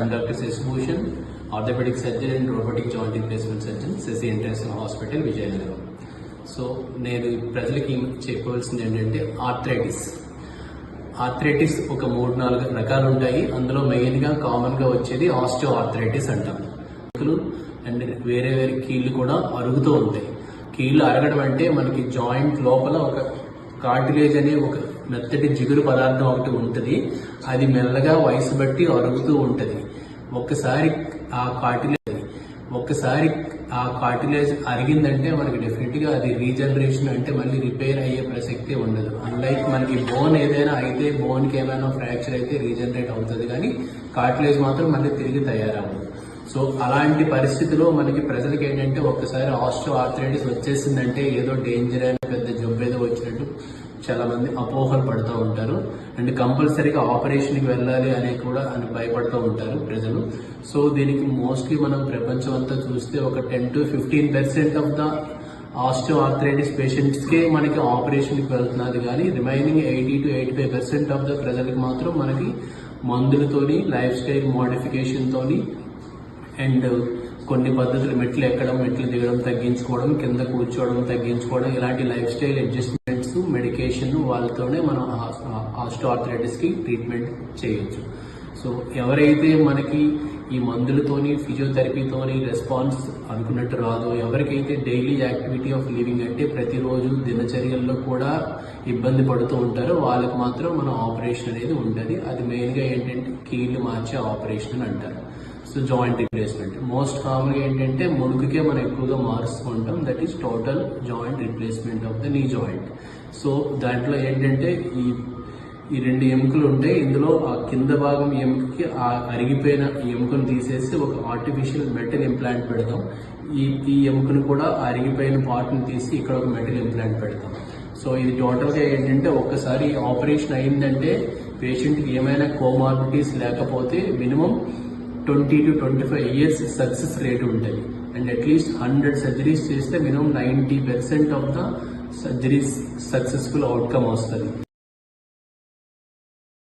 I'm Dr. Sesubhushan, orthopedic surgeon and robotic joint replacement surgeon, Sesi International Hospital, Vijayanagaram. So నేను ప్రజలకి చెప్పవలసింది ఏంటంటే arthritis ఒక 3-4 రకాలు ఉంటాయి. అందులో మెయిన్గా కామన్గా వచ్చేది ఆస్టియో ఆర్థరైటిస్ అంటాం. అండ్ వేరే వేరే కీళ్ళు కూడా అరుగుతూ ఉంటాయి. కీళ్ళు అరగడం అంటే మనకి జాయింట్ లోపల ఒక కార్టిలేజ్ అనే ఒక మెత్తటి జిగురు పదార్థం ఒకటి ఉంటుంది. అది మెల్లగా వయసు బట్టి అరుగుతూ ఉంటుంది. ఒక్కసారి ఆ కార్టిలేజ్ అరిగిందంటే మనకి డెఫినెట్గా అది రీజనరేషన్ అంటే మళ్ళీ రిపేర్ అయ్యే ప్రసక్తే ఉండదు. అన్లైక్ మనకి బోన్ ఏదైనా అయితే బోన్కి ఏమైనా ఫ్రాక్చర్ అయితే రీజనరేట్ అవుతుంది, కానీ కార్టిలేజ్ మాత్రం మళ్ళీ తిరిగి తయారవ్వదు. సో అలాంటి పరిస్థితిలో మనకి ప్రజలకి ఏంటంటే ఒక్కసారి ఆస్టియో ఆర్థరైటిస్ వచ్చేసిందంటే ఏదో డేంజర్ అయిన పెద్ద జబ్బు ఏదో వచ్చినట్టు చాలా మంది అపోహలు పడుతూ ఉంటారు. అండ్ కంపల్సరీగా ఆపరేషన్కి వెళ్ళాలి అని భయపడుతూ ఉంటారు ప్రజలు. సో దీనికి మోస్ట్లీ మనం ప్రపంచం అంతా చూస్తే ఒక 10 to 15% of the osteoarthritis పేషెంట్స్కే మనకి ఆపరేషన్కి వెళ్తున్నది, కానీ రిమైనింగ్ 80 to 85% ఆఫ్ ద ప్రజలకు మాత్రం మనకి మందులతోని, లైఫ్ స్టైల్ మోడిఫికేషన్తోని అండ్ కొన్ని పద్ధతులు మెట్లు ఎక్కడం, మెట్లు దిగడం తగ్గించుకోవడం, కింద కూర్చోవడం తగ్గించుకోవడం, ఇలాంటి లైఫ్ స్టైల్ అడ్జస్ట్మెంట్స్, మెడికేషన్ వాళ్ళతోనే మనం ఆస్టియో ఆర్థరైటిస్కి ట్రీట్మెంట్ చేయొచ్చు. సో ఎవరైతే మనకి ఈ మందులతోని, ఫిజియోథెరపీతోని రెస్పాన్స్ అనుకున్నట్టు రాదో, ఎవరికైతే డైలీ యాక్టివిటీ ఆఫ్ లివింగ్ అంటే ప్రతిరోజు దినచర్యల్లో కూడా ఇబ్బంది పడుతూ ఉంటారో వాళ్ళకి మాత్రం మన ఆపరేషన్ అనేది ఉంటుంది. అది మెయిన్గా ఏంటంటే కీళ్ళు మార్చే ఆపరేషన్ అంటారు. సో జాయింట్ రిప్లేస్మెంట్ మోస్ట్ కామన్గా ఏంటంటే మునుకుకే మనం ఎక్కువగా మారుస్తూ ఉంటాం. That is total joint replacement of the knee joint. So దాంట్లో ఏంటంటే ఈ 2 ఎముకలు ఉంటాయి. ఇందులో ఆ కింద భాగం ఎముకకి ఆ అరిగిపోయిన ఎముకను తీసేసి ఒక ఆర్టిఫిషియల్ మెటల్ ఇంప్లాంట్ పెడతాం. ఈ ఎముకను కూడా అరిగిపోయిన పార్ట్ని తీసి ఇక్కడ ఒక మెటల్ ఇంప్లాంట్ పెడతాం. సో ఇది టోటల్గా ఏంటంటే ఒక్కసారి ఆపరేషన్ అయిందంటే పేషెంట్కి ఏమైనా కోమార్బిటీస్ లేకపోతే minimum 20 to 25 years success rate ఉంటుంది. అండ్ అట్లీస్ట్ 100 సర్జరీస్ చేస్తే minimum 90% of the surgeries successful outcome వస్తుంది.